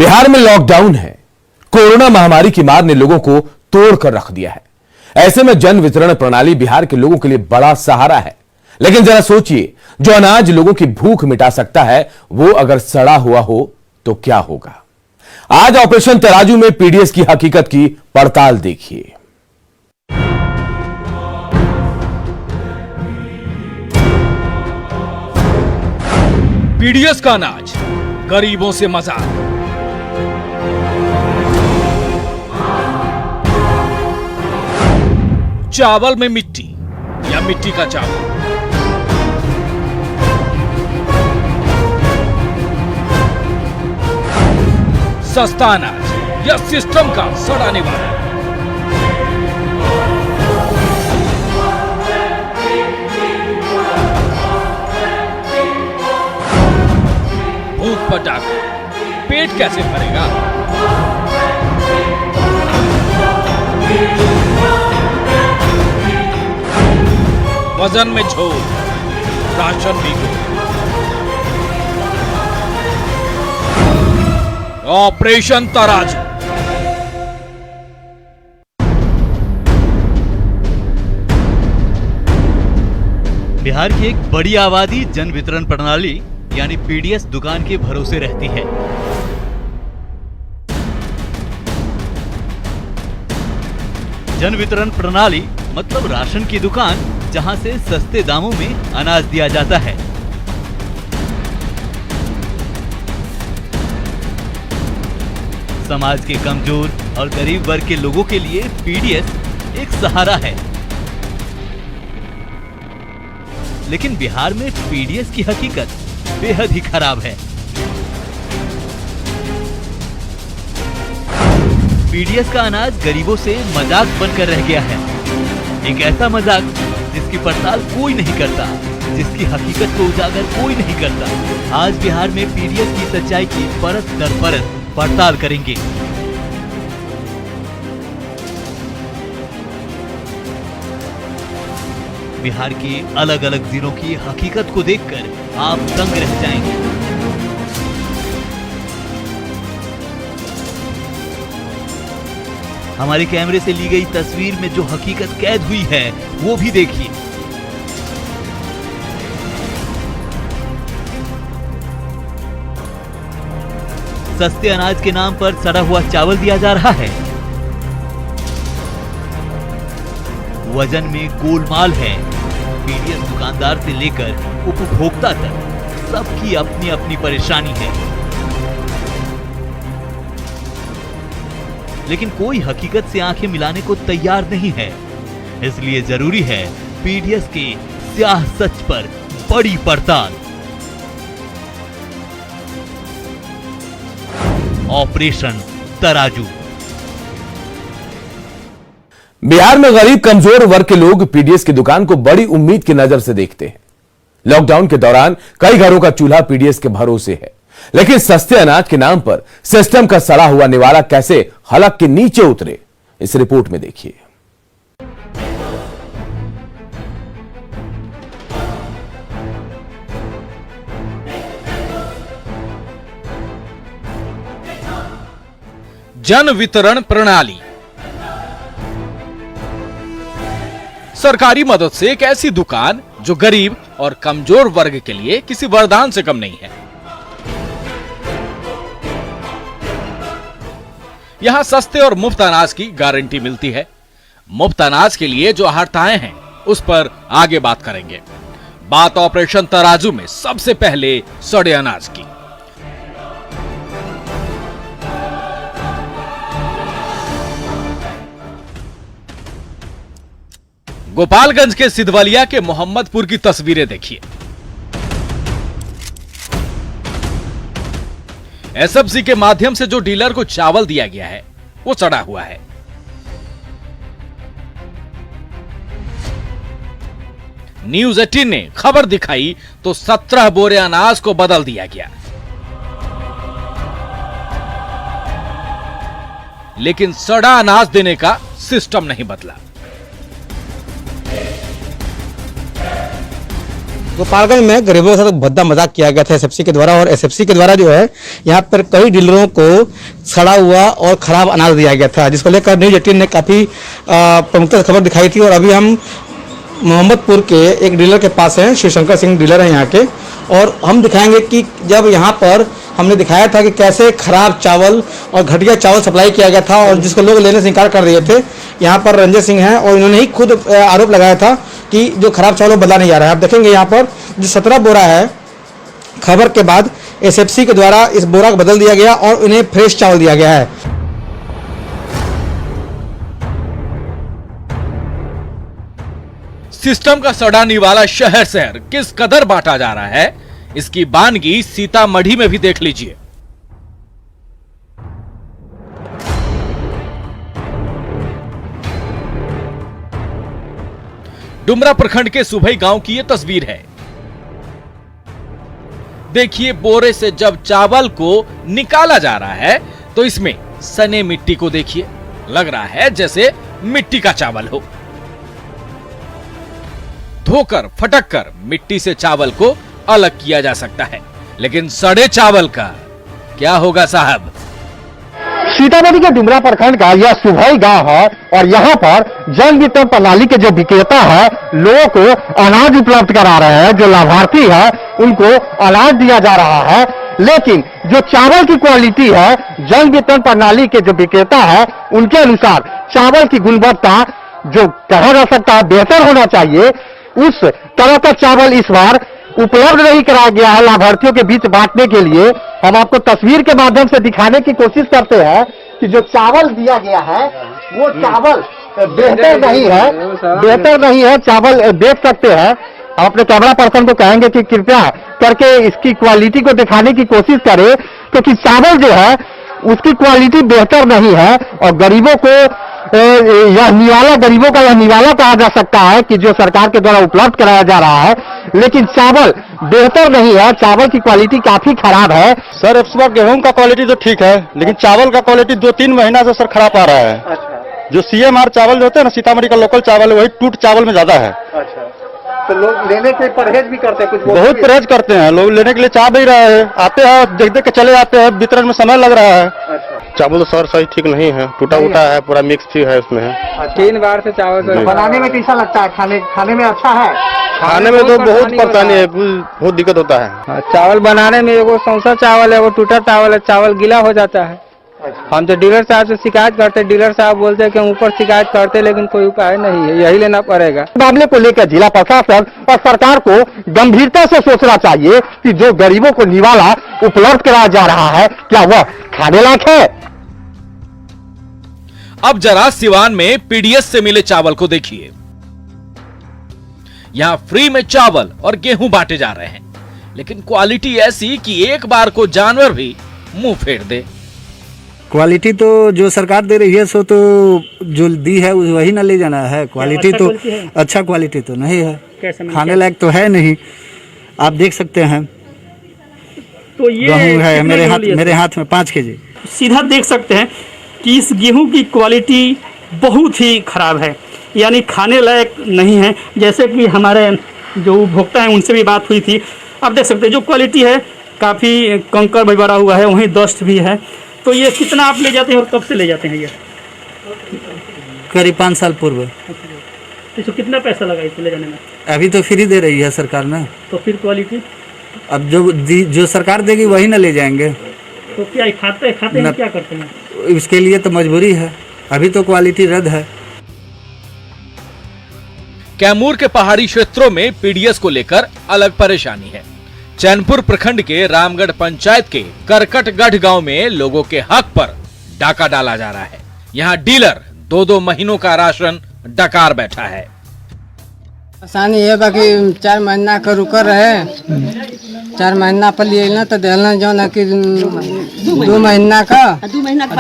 बिहार में लॉकडाउन है। कोरोना महामारी की मार ने लोगों को तोड़ कर रख दिया है। ऐसे में जन वितरण प्रणाली बिहार के लोगों के लिए बड़ा सहारा है। लेकिन जरा सोचिए, जो अनाज लोगों की भूख मिटा सकता है, वो अगर सड़ा हुआ हो तो क्या होगा। आज ऑपरेशन तराजू में पीडीएस की हकीकत की पड़ताल देखिए। पीडीएस का अनाज, गरीबों से मजाक। चावल में मिट्टी या मिट्टी का चावल। सस्ता अनाज या सिस्टम का सड़ाने वाला। भूख पटाखा, पेट कैसे भरेगा। वजन में झोल, राशन भी गोल। ऑपरेशन तराजू। बिहार की एक बड़ी आबादी जन वितरण प्रणाली यानी पीडीएस दुकान के भरोसे रहती है। जन वितरण प्रणाली मतलब राशन की दुकान, जहां से सस्ते दामों में अनाज दिया जाता है। समाज के कमजोर और गरीब वर्ग के लोगों के लिए पीडीएस एक सहारा है। लेकिन बिहार में पीडीएस की हकीकत बेहद ही खराब है। पीडीएस का अनाज गरीबों से मजाक बनकर रह गया है। एक ऐसा मजाक जिसकी पड़ताल कोई नहीं करता, जिसकी हकीकत को उजागर कोई नहीं करता। आज बिहार में पीडीएस की सच्चाई की परत दर परत पड़ताल करेंगे। बिहार के अलग अलग जिलों की हकीकत को देखकर आप दंग रह जाएंगे। हमारे कैमरे से ली गई तस्वीर में जो हकीकत कैद हुई है वो भी देखिए। सस्ते अनाज के नाम पर सड़ा हुआ चावल दिया जा रहा है। वजन में गोलमाल है। पीडीएस दुकानदार से लेकर उपभोक्ता तक सबकी अपनी अपनी परेशानी है। लेकिन कोई हकीकत से आंखें मिलाने को तैयार नहीं है। इसलिए जरूरी है पीडीएस के स्याह सच पर बड़ी पड़ताल। ऑपरेशन तराजू। बिहार में गरीब कमजोर वर्ग के लोग पीडीएस की दुकान को बड़ी उम्मीद की नजर से देखते हैं। लॉकडाउन के दौरान कई घरों का चूल्हा पीडीएस के भरोसे है। लेकिन सस्ते अनाज के नाम पर सिस्टम का सड़ा हुआ निवाला कैसे हलक के नीचे उतरे, इस रिपोर्ट में देखिए। जन वितरण प्रणाली सरकारी मदद से एक ऐसी दुकान जो गरीब और कमजोर वर्ग के लिए किसी वरदान से कम नहीं है। यहां सस्ते और मुफ्त अनाज की गारंटी मिलती है। मुफ्त अनाज के लिए जो आहर्ताएं हैं उस पर आगे बात करेंगे। बात ऑपरेशन तराजू में सबसे पहले सड़े अनाज की। गोपालगंज के सिधवलिया के मोहम्मदपुर की तस्वीरें देखिए। एसएफसी के माध्यम से जो डीलर को चावल दिया गया है वो सड़ा हुआ है। न्यूज 18 ने खबर दिखाई तो 17 बोरे अनाज को बदल दिया गया। लेकिन सड़ा अनाज देने का सिस्टम नहीं बदला। गोपालगंज में गरीबों के साथ भद्दा मजाक किया गया था एसएफसी के द्वारा, और एसएफसी के द्वारा जो है यहाँ पर कई डीलरों को सड़ा हुआ और खराब अनाज दिया गया था, जिसको लेकर न्यूज 18 ने काफ़ी प्रमुखता से खबर दिखाई थी। और अभी हम मोहम्मदपुर के एक डीलर के पास हैं, शिवशंकर सिंह डीलर हैं यहाँ के, और हम दिखाएंगे कि जब यहाँ पर हमने दिखाया था कि कैसे खराब चावल और घटिया चावल सप्लाई किया गया था और जिसको लोग लेने से इनकार कर रहे थे। यहाँ पर रंजय सिंह हैं और इन्होंने ही खुद आरोप लगाया था कि जो खराब चावल बदला नहीं जा रहा है। आप देखेंगे यहाँ पर जो 17 बोरा है, खबर के बाद एसएफसी के द्वारा इस बोरा को बदल दिया गया और इन्हें फ्रेश चावल दिया गया है। सिस्टम का सड़ा निवाला शहर शहर किस कदर बांटा जा रहा है, इसकी बानगी सीतामढ़ी में भी देख लीजिए। डुमरा प्रखंड के सुभई गांव की यह तस्वीर है। देखिए, बोरे से जब चावल को निकाला जा रहा है तो इसमें सने मिट्टी को देखिए, लग रहा है जैसे मिट्टी का चावल हो। धोकर फटक कर मिट्टी से चावल को अलग किया जा सकता है, लेकिन सड़े चावल का क्या होगा साहब? सीतामढ़ी के डुमरा प्रखंड का यह सुभई गांव है और यहाँ पर जन वितरण प्रणाली के जो विक्रेता है लोगों को अनाज उपलब्ध करा रहे हैं। जो लाभार्थी है उनको अनाज दिया जा रहा है, लेकिन जो चावल की क्वालिटी है जन वितरण प्रणाली के जो विक्रेता है उनके अनुसार चावल की गुणवत्ता जो कहा जा सकता है बेहतर होना चाहिए, उस तरह का चावल इस बार उपलब्ध नहीं कराया गया है लाभार्थियों के बीच बांटने के लिए। हम आपको तस्वीर के माध्यम से दिखाने की कोशिश करते हैं कि जो चावल दिया गया है वो चावल बेहतर नहीं है, चावल देख सकते हैं। हम अपने कैमरा पर्सन को कहेंगे कि कृपया करके इसकी क्वालिटी को दिखाने की कोशिश करें, क्योंकि चावल जो है उसकी क्वालिटी बेहतर नहीं है और गरीबों को यह निवाला, गरीबों का यह निवाला कहा जा सकता है कि जो सरकार के द्वारा उपलब्ध कराया जा रहा है, लेकिन चावल बेहतर नहीं है, चावल की क्वालिटी काफी खराब है। सर इस बार गेहूं का क्वालिटी तो ठीक है, लेकिन चावल का क्वालिटी 2-3 महीना से सर खराब आ रहा है। अच्छा। जो सीएमआर चावल जो होते हैं ना, सीतामढ़ी का लोकल चावल है, वही टूट चावल में ज्यादा है। अच्छा, तो लोग लेने के परहेज भी करते हैं, कुछ बहुत परहेज करते हैं लोग, लेने के लिए चाह नहीं रहे हैं, आते हैं देख देख के चले जाते हैं, वितरण में समय लग रहा है। अच्छा। चावल तो सर सही ठीक नहीं है, टूटा उटा है, पूरा मिक्स भी है उसमें। 3 बार से चावल बनाने में कैसा लगता है? खाने में अच्छा है? खाने में तो बहुत परेशानी है, बहुत दिक्कत होता है। चावल बनाने में एगो सौंसा चावल है, वो टूटा चावल है, चावल गीला हो जाता है। हम तो डीलर साहब से शिकायत करते, डीलर साहब बोलते हैं कि हम ऊपर शिकायत करते, लेकिन कोई उपाय नहीं है, यही लेना पड़ेगा। मामले को लेकर जिला प्रशासन और सरकार को गंभीरता से सोचना चाहिए कि जो गरीबों को निवाला उपलब्ध कराया जा रहा है क्या वह खाने लायक है। अब जरा सिवान में पीडीएस से मिले चावल को देखिए। यहां फ्री में चावल और गेहूं बांटे जा रहे हैं, लेकिन क्वालिटी ऐसी कि एक बार को जानवर भी मुंह फेर दे। क्वालिटी तो जो सरकार दे रही है सो तो जो दी है वही ना ले जाना है। क्वालिटी तो अच्छा क्वालिटी तो नहीं है, खाने लायक तो है नहीं। आप देख सकते हैं तो ये गेहूं है मेरे हाथ में 5 केजी। सीधा देख सकते हैं कि इस गेहूं की क्वालिटी बहुत ही खराब है, यानी खाने लायक नहीं है। जैसे कि हमारे जो उपभोक्ता हैं उनसे भी बात हुई थी, आप देख सकते हैं जो क्वालिटी है काफ़ी कंकर भी भरा हुआ है, वहीं डस्ट भी है। तो ये कितना आप ले जाते हैं और कब से ले जाते हैं? ये करीब 5 साल पूर्व। तो कितना पैसा लगा इसको ले जाने में? अभी तो फ्री दे रही है सरकार ना, तो फिर क्वालिटी अब जो सरकार देगी वही ना ले जाएंगे। तो क्या खाते हैं क्या करते हैं? इसके लिए तो मजबूरी है, अभी तो क्वालिटी रद्द है। कैमूर के पहाड़ी क्षेत्रों में पीडीएस को लेकर अलग परेशानी है। चैनपुर प्रखंड के रामगढ़ पंचायत के करकटगढ़ गांव में लोगों के हक पर डाका डाला जा रहा है। यहां डीलर 2-2 महीनों का राशन डकार बैठा है। परेशानी ये बाकी 4 महीना का रुक रहे, 4 महीना पर लिए ना तो देना जो ना कि 2 महीना का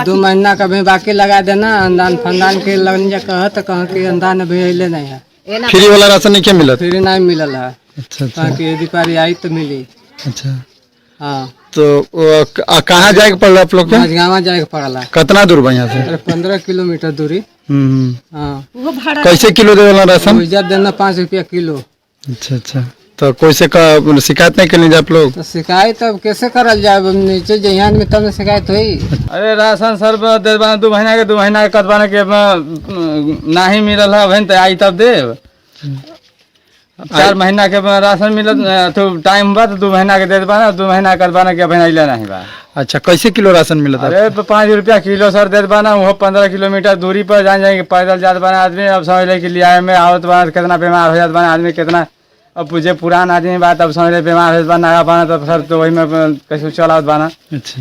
2 महीना का भी बाकी लगा देना। अंदान फंदान के लगन जा कह के अंदान भी अले नहीं है। फ्री वाला राशन नहीं क्या मिला? फ्री नहीं मिलल है। अच्छा। यदि पारी आई तो मिली। अच्छा। हाँ, तो कहाँ जाए पड़ आप लोग? मझगावा जाए पड़ला। कितना दूर बा यहाँ से? 15 किलोमीटर दूरी। हाँ। कैसे किलो दे वाला राशन? देना 5 रुपया किलो। अच्छा। तो कोई से शिकायत नहीं करनी आप लोग? तो शिकायत अब कैसे करल जाए, नीचे जहियान में तब शिकायत हुई। अरे राशन सर दे बाना 2 महीना के 2 महीना के कटवाने के ना ही मिलल है वही तो आई तब देव। 4 महीना के राशन मिलत तो टाइम बा तो 2 महीना के दे देबाना, 2 महीना कटवाने के अभी अइले नहीं बा। अच्छा, कैसे किलो राशन मिलता? अरे 5 रुपया किलो सर दे देबाना, वो 15 किलोमीटर दूरी पर जाएंगे पैदल जात बाना आदमी। अब समझ ले कि लिया में आवत बाना कितना बीमार हो जात बाना आदमी कितना। अब पूछे पुरान आदमी बात अब समझ ले बीमार हो बाना नया बाना तो सर तो वही में कैसे चलावत बाना।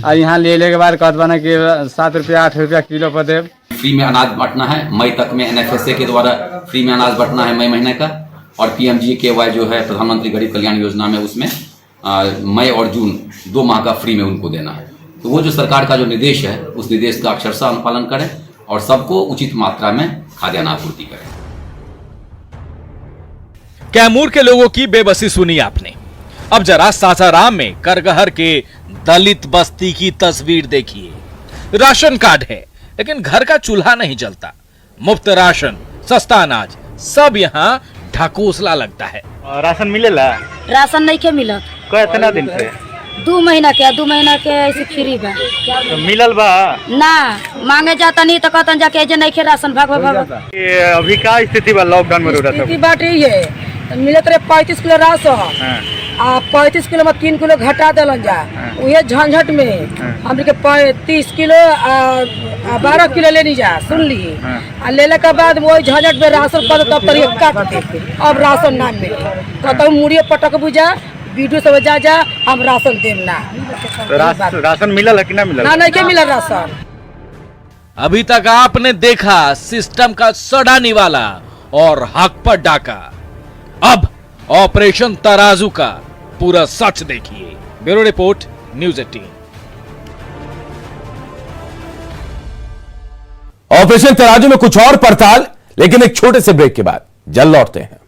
और यहाँ ले के बाद कहत बाना कि 7 रुपया 8 रुपया किलो पर देव। फ्री में अनाज बांटना है, मई तक में NFSA के द्वारा फ्री में अनाज बांटना है मई महीने का। और PMGKY जो है प्रधानमंत्री गरीब कल्याण योजना में उसमें मई और जून 2 माह का फ्री में उनको देना है। तो वो जो सरकार का जो निर्देश है उस निर्देश का अक्षरशः अनुपालन करें और सबको उचित मात्रा में खाद्यान्न आपूर्ति करें। कैमूर के लोगों की बेबसी सुनी आपने। अब जरा सासाराम में करगहर के दलित बस्ती की तस्वीर देखिए। राशन कार्ड है लेकिन घर का चूल्हा नहीं जलता। मुफ्त राशन, सस्ता अनाज, सब यहाँ ढकोसला लगता है। राशन मिलेला? राशन नहीं के मिलत। कितना दिन से? 2 महीना के ऐसे फ्री बा। तो मिलल बा ना, मांगे जाता नहीं तो कहता जाके जे नहीं के राशन भाग। अभी का स्थिति बा लॉकडाउन में? स्थिति बात यही है, मिलत रहे 35 किलो राशन आ 35 किलो में 3 किलो घटा दिलन जा। उहे झंझट में हम के 30 किलो 12 किलो लेनी जा, सुन ली। लेने के बाद वो झंझट में राशन पद तब तरीके काटते, अब राशन ना मिले कहता हूँ मुड़िए पटक बुझा वीडियो सब जा हम राशन देम ना। तो राशन मिलल है कि ना मिलल? ना नहीं के मिलल राशन। अभी तक आपने देखा सिस्टम का सड़ा निवाला और हक पर डाका। अब ऑपरेशन तराजू का पूरा सच देखिए। Bureau report, news 18। ऑपरेशन तराजू में कुछ और पड़ताल, लेकिन एक छोटे से ब्रेक के बाद जल्द लौटते हैं।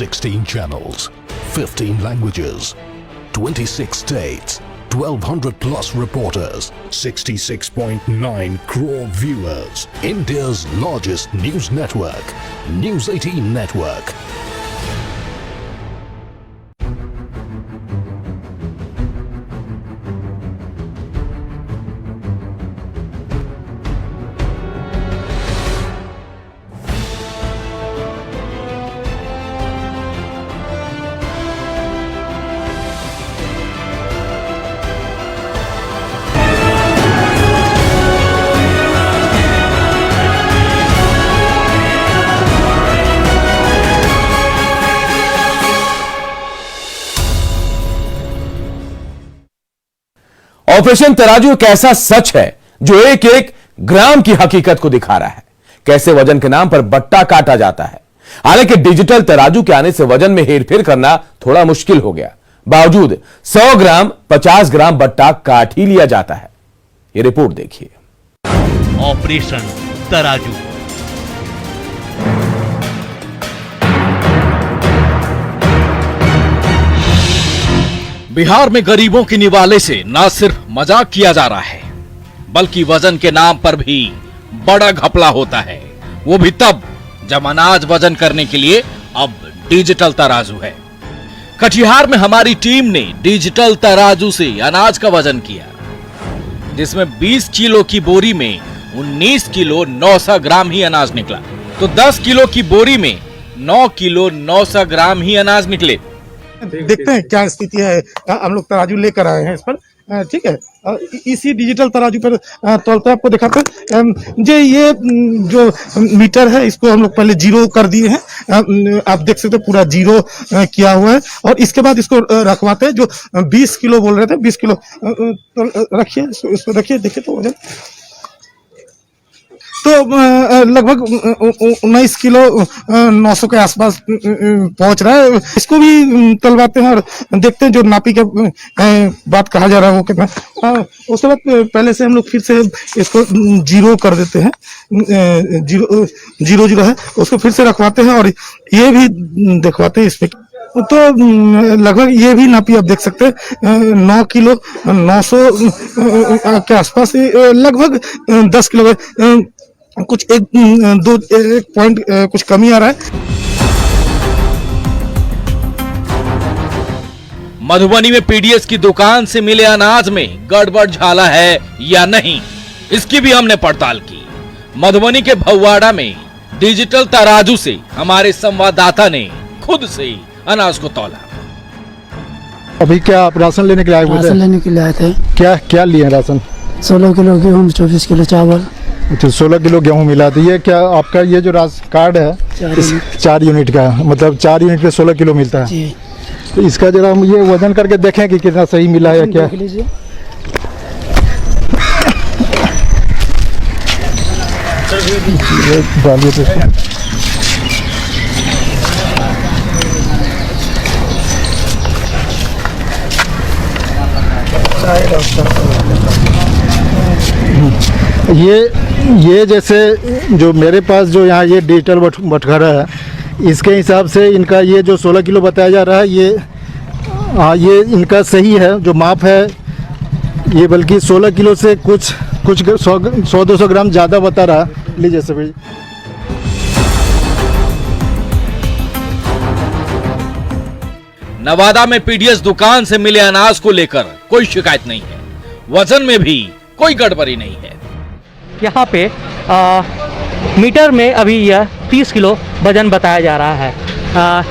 Sixteen channels, 15 languages, 26 states, 1,200 plus reporters, 66.9 crore viewers. India's largest news network, News 18 Network. Operation तराजू एक ऐसा सच है जो एक एक ग्राम की हकीकत को दिखा रहा है। कैसे वजन के नाम पर बट्टा काटा जाता है। हालांकि डिजिटल तराजू के आने से वजन में हेरफेर करना थोड़ा मुश्किल हो गया। बावजूद 100 ग्राम 50 ग्राम बट्टा काट ही लिया जाता है। ये रिपोर्ट देखिए। ऑपरेशन तराजू। बिहार में गरीबों के निवाले से न सिर्फ मजाक किया जा रहा है बल्कि वजन के नाम पर भी बड़ा घपला होता है। वो भी तब जब अनाज वजन करने के लिए अब डिजिटल तराजू है। कटिहार में हमारी टीम ने डिजिटल तराजू से अनाज का वजन किया, जिसमें 20 किलो की बोरी में 19 किलो 900 ग्राम ही अनाज निकला। तो 10 किलो की बोरी में 9 किलो 900 ग्राम ही अनाज निकले। देखते हैं क्या स्थिति है। हम लोग तराजू लेकर आए हैं इस पर, ठीक है। इसी डिजिटल तराजू पर तौलते आपको दिखाते हैं। ये जो मीटर है इसको हम लोग पहले जीरो कर दिए हैं। आप देख सकते हैं पूरा जीरो किया हुआ है और इसके बाद इसको रखवाते हैं। जो 20 किलो बोल रहे थे 20 किलो तो रखिए, इसको रखिए, देखिए तो वजन तो लगभग 19 किलो 900 के आसपास पहुंच रहा है। इसको भी तलवाते हैं और देखते हैं जो नापी के बात कहा जा रहा है वो कितना। उसके बाद पहले से हम लोग फिर से इसको जीरो कर देते हैं, जीरो है उसको फिर से रखवाते हैं और ये भी दिखवाते हैं इसमें। तो लगभग ये भी नापी आप देख सकते हैं 9 किलो 900 के आसपास, लगभग 10 किलो कुछ एक पॉइंट कुछ कमी आ रहा है। मधुबनी में पीडीएस की दुकान से मिले अनाज में गड़बड़ झाला है या नहीं, इसकी भी हमने पड़ताल की। मधुबनी के भौवाड़ा में डिजिटल तराजू से हमारे संवाददाता ने खुद से अनाज को तौला। अभी क्या आप राशन लेने के लिए आए हुए थे? राशन लेने के लिए आए थे। क्या क्या लिए राशन? 16 किलो गेहूँ, 24 किलो चावल। अच्छा, 16 किलो गेहूँ मिला। तो ये क्या आपका ये जो राशन कार्ड है 4 यूनिट का, मतलब 4 यूनिट पे 16 किलो मिलता है? तो इसका जरा हम ये वजन करके देखें कि कितना सही मिला है क्या। ये जैसे जो मेरे पास जो यहाँ ये डिजिटल बटखरा है, इसके हिसाब से इनका ये जो 16 किलो बताया जा रहा है, ये इनका सही है जो माप है ये, बल्कि 16 किलो से कुछ 100-200 ग्राम ज़्यादा बता रहा। लीजिए सभी। नवादा में पीडीएस दुकान से मिले अनाज को लेकर कोई शिकायत नहीं है, वजन में भी कोई गड़बड़ी नहीं है। यहाँ पे मीटर में अभी यह 30 किलो वजन बताया जा रहा है।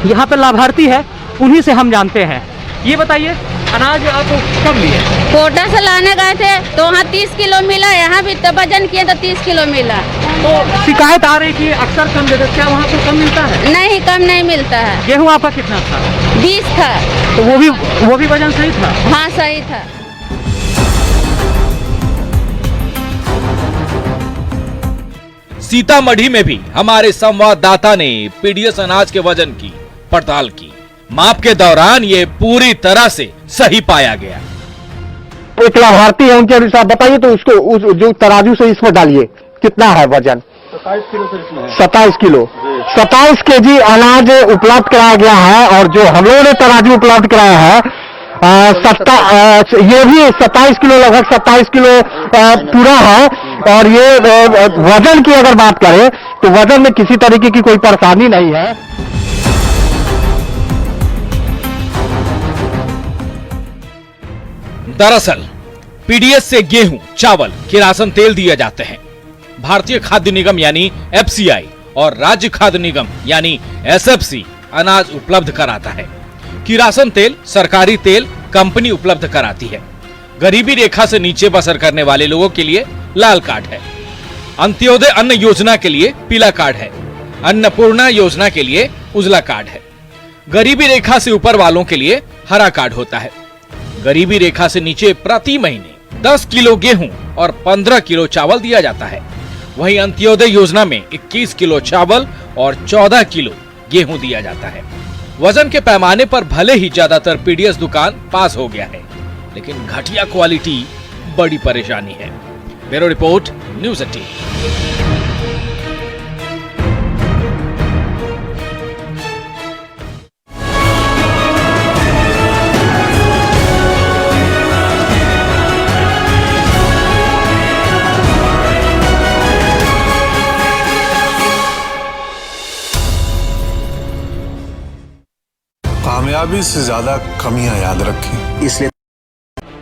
यहाँ पे लाभार्थी है, उन्हीं से हम जानते हैं। ये बताइए अनाज आप कब लिए? कोटा से लाने गए थे तो वहाँ 30 किलो मिला, यहाँ भी तो वजन किए तो 30 किलो मिला। तो शिकायत आ रही कि अक्सर कम देते, क्या वहाँ पे कम मिलता है? नहीं, कम नहीं मिलता है। गेहूँ आपका कितना था? 20 था। तो वो भी वजन सही था? हाँ सही था। सीतामढ़ी में भी हमारे संवाददाता ने पीडीएस अनाज के वजन की पड़ताल की। माप के दौरान ये पूरी तरह से सही पाया गया। एक लाभार्थी है, उनके अनुसार बताइए तो उसको जो तराजू से इसमें डालिए कितना है वजन? 27 किलो से इसमें है। 27 किलो 27 केजी अनाज उपलब्ध कराया गया है। और जो हम लोगों ने तराजू उपलब्ध कराया है ये भी 27 किलो, लगभग 27 किलो पूरा है। और ये वजन की अगर बात करें तो वजन में किसी तरीके की कोई परेशानी नहीं है। दरअसल पीडीएस से गेहूं, चावल, किरासन तेल दिए जाते हैं। भारतीय खाद्य निगम यानी एफसीआई और राज्य खाद्य निगम यानी एसएफसी अनाज उपलब्ध कराता है। किरासन तेल, सरकारी तेल कंपनी उपलब्ध कराती है। गरीबी रेखा से नीचे बसर करने वाले लोगों के लिए लाल कार्ड है। अंत्योदय अन्न योजना के लिए पीला कार्ड है। अन्नपूर्णा योजना के लिए उजला कार्ड है। गरीबी रेखा से ऊपर वालों के लिए हरा कार्ड होता है। गरीबी रेखा से नीचे प्रति महीने 10 किलो गेहूं और 15 किलो चावल दिया जाता है। वहीं अंत्योदय योजना में 21 किलो चावल और 14 किलो गेहूं दिया जाता है। वजन के पैमाने पर भले ही ज्यादातर पीडीएस दुकान पास हो गया है, लेकिन घटिया क्वालिटी बड़ी परेशानी है। Bureau report, news 18। कामयाबी से ज्यादा कमियां याद रखें, इसलिए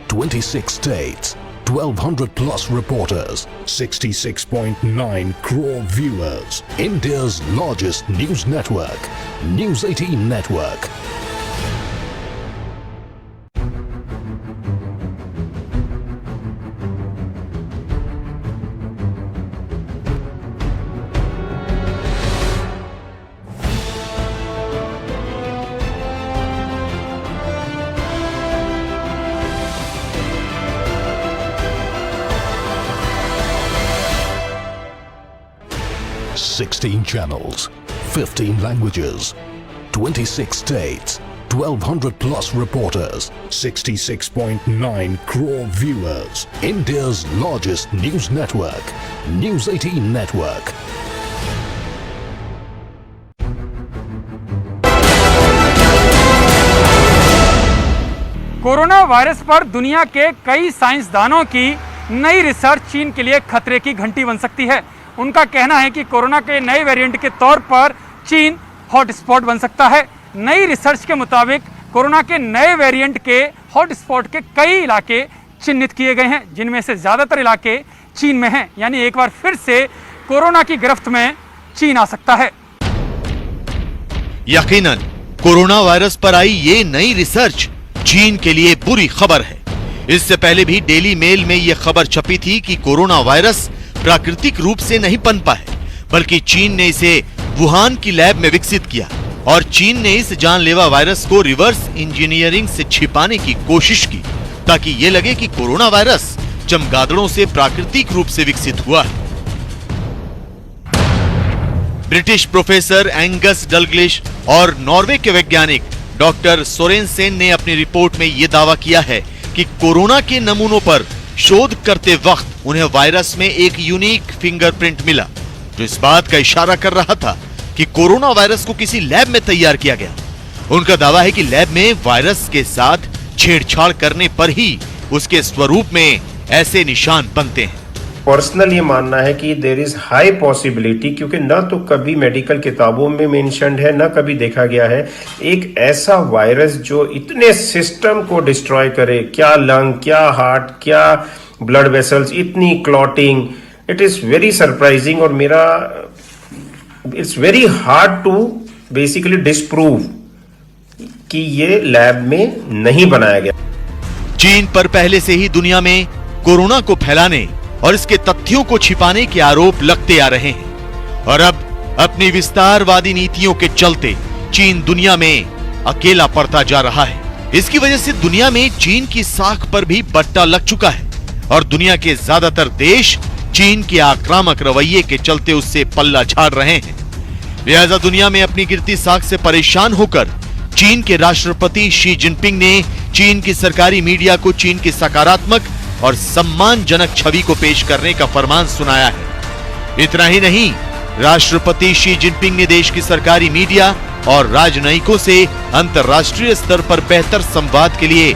26 states, 1200 plus reporters, 66.9 crore viewers. India's largest news network, News 18 Network. 16 channels, 15 languages, 26 states, 1200 plus reporters, 66.9 crore viewers. India's largest news network, News 18 Network. Corona virus पर दुनिया के कई साइंसदानों की नई रिसर्च चीन के लिए खतरे की घंटी बन सकती है। उनका कहना है कि कोरोना के नए वेरिएंट के तौर पर चीन हॉटस्पॉट बन सकता है। नई रिसर्च के मुताबिक कोरोना के नए वेरिएंट के हॉटस्पॉट के कई इलाके चिन्हित किए गए हैं, जिनमें से ज़्यादातर इलाके चीन में हैं। यानी एक बार फिर से कोरोना की गिरफ्त में चीन आ सकता है। यकीनन कोरोना वायरस पर आई ये नई रिसर्च चीन के लिए बुरी खबर है। इससे पहले भी डेली मेल में यह खबर छपी थी कि कोरोना वायरस प्राकृतिक रूप से नहीं पनपा है, बल्कि चीन ने इसे वुहान की लैब में विकसित किया और चीन ने इस जानलेवा वायरस को रिवर्स इंजीनियरिंग से छिपाने की कोशिश की, ताकि ये लगे कि कोरोना वायरस चमगादड़ों से प्राकृतिक रूप से विकसित हुआ है। ब्रिटिश प्रोफेसर एंगस डलग्लिश और नॉर्वे के वैज्ञानिक डॉक्टर सोरेनसेन ने अपनी रिपोर्ट में यह दावा किया है कि कोरोना के नमूनों पर शोध करते वक्त उन्हें वायरस में एक यूनिक फिंगरप्रिंट मिला, जो इस बात का इशारा कर रहा था कि कोरोना वायरस को किसी लैब में तैयार किया गया। उनका दावा है कि लैब में वायरस के साथ छेड़छाड़ करने पर ही उसके स्वरूप में ऐसे निशान बनते हैं। पर्सनल ये मानना है कि देयर इज हाई पॉसिबिलिटी, क्योंकि न तो कभी मेडिकल किताबों में मेंशन्ड है, न कभी देखा गया है एक ऐसा वायरस जो इतने सिस्टम को डिस्ट्रॉय करे, क्या लंग, क्या हार्ट, क्या ब्लड वेसल्स, इतनी clotting. It is very surprising और मेरा it's very hard to basically disprove कि ये लैब में नहीं बनाया गया। चीन पर पहले से ही दुनिया में कोरोना को फैलाने और इसके तथ्यों को छिपाने के आरोप लगते आ रहे हैं और अब अपनी विस्तारवादी नीतियों के चलते चीन दुनिया में अकेला पड़ता जा रहा है। इसकी वजह से दुनिया में चीन की साख पर भी बट्टा लग चुका है और दुनिया के ज्यादातर देश चीन के आक्रामक रवैये के चलते उससे पल्ला झाड़ रहे हैं। लिहाजा दुनिया में अपनी गिरती साख से परेशान होकर चीन के राष्ट्रपति शी जिनपिंग ने चीन की सरकारी मीडिया को चीन की सकारात्मक और सम्मानजनक छवि को पेश करने का फरमान सुनाया है। इतना ही नहीं, राष्ट्रपति शी जिनपिंग ने देश की सरकारी मीडिया और राजनयिकों से अंतर्राष्ट्रीय स्तर पर बेहतर संवाद के लिए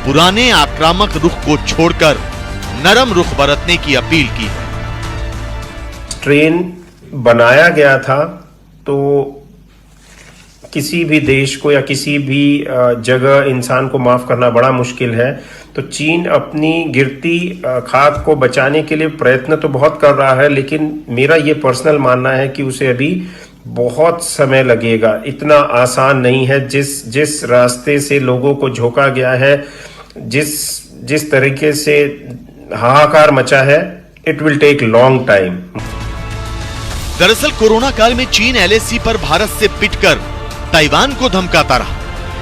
पुराने आक्रामक रुख को छोड़कर नरम रुख बरतने की अपील की है। ट्रेन बनाया गया था तो किसी भी देश को या किसी भी जगह इंसान को माफ करना बड़ा मुश्किल है, तो चीन अपनी गिरती खाक को बचाने के लिए प्रयत्न तो बहुत कर रहा है, लेकिन मेरा ये पर्सनल मानना है कि उसे अभी बहुत समय लगेगा। इतना आसान नहीं है। जिस रास्ते से लोगों को झोंका गया है, जिस तरीके से हाहाकार मचा है, it will take long time. दरअसल कोरोना काल में चीन एलएसी पर भारत से पिटकर ताइवान को धमकाता रहा।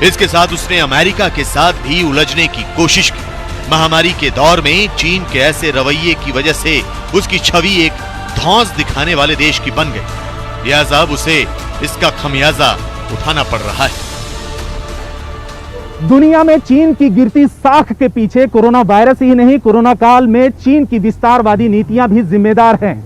इसके साथ उसने अमेरिका के साथ भी उलझने की कोशिश की। महामारी के दौर में चीन के ऐसे रवैये की वजह से उसकी छवि एक धौंस दिखाने वाले देश की बन गई। लिहाजा अब उसे इसका खमियाजा उठाना पड़ रहा है। दुनिया में चीन की गिरती साख के पीछे कोरोना वायरस ही नहीं, कोरोना काल में चीन की विस्तारवादी नीतियां भी जिम्मेदार हैं।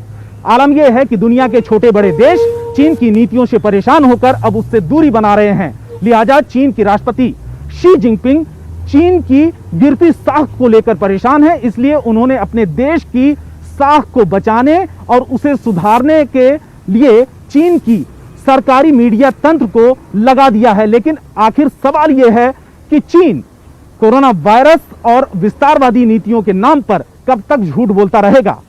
आलम यह है कि दुनिया के छोटे बड़े देश चीन की नीतियों से परेशान होकर अब उससे दूरी बना रहे हैं। लिहाजा चीन की राष्ट्रपति शी जिनपिंग चीन की गिरती साख को लेकर परेशान है, इसलिए उन्होंने अपने देश की साख को बचाने और उसे सुधारने के लिए चीन की सरकारी मीडिया तंत्र को लगा दिया है। लेकिन आखिर सवाल यह है कि चीन कोरोना वायरस और विस्तारवादी नीतियों के नाम पर कब तक झूठ बोलता रहेगा।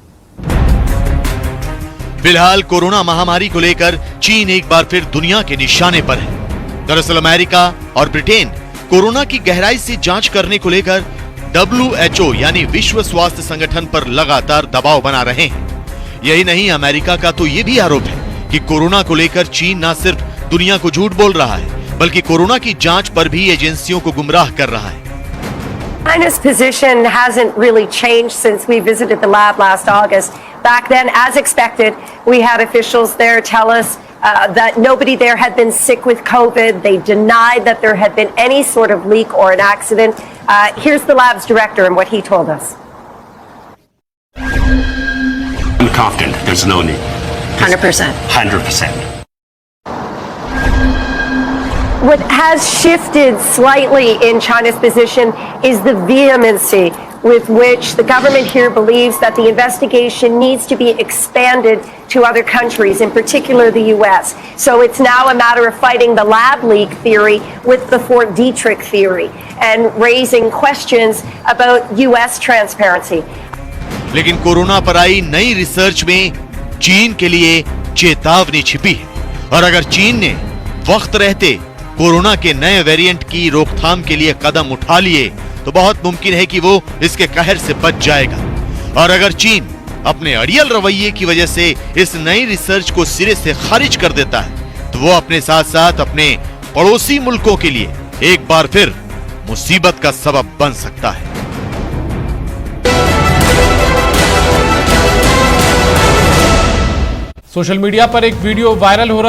फिलहाल कोरोना महामारी को लेकर चीन एक बार फिर दुनिया के निशाने पर है। दरअसल अमेरिका और ब्रिटेन कोरोना की गहराई से जांच करने को लेकर WHO यानी विश्व स्वास्थ्य संगठन पर लगातार दबाव बना रहे हैं। यही नहीं, अमेरिका का तो ये भी आरोप है कि कोरोना को लेकर चीन न सिर्फ दुनिया को झूठ बोल रहा है, बल्कि कोरोना की जांच पर भी एजेंसियों को गुमराह कर रहा है। China's position hasn't really changed since we visited the lab last August. Back then, as expected, we had officials there tell us that nobody there had been sick with COVID. They denied that there had been any sort of leak or an accident. Here's the lab's director and what he told us. I'm confident there's no need. 100%. 100%. What has shifted slightly in China's position is the vehemency with which the government here believes that the investigation needs to be expanded to other countries, in particular the U.S. So it's now a matter of fighting the lab leak theory with the Fort Detrick theory and raising questions about U.S. transparency. लेकिन corona पर आई नई research में चीन के लिए चेतावनी छिपी है और अगर चीन ने वक्त रहते कोरोना के नए वेरिएंट की रोकथाम के लिए कदम उठा लिए तो बहुत मुमकिन है कि वो इसके कहर से बच जाएगा। और अगर चीन अपने अड़ियल रवैये की वजह से इस नई रिसर्च को सिरे से खारिज कर देता है तो वो अपने साथ साथ अपने पड़ोसी मुल्कों के लिए एक बार फिर मुसीबत का सबब बन सकता है। सोशल मीडिया पर एक वीडियो वायरल हो रहा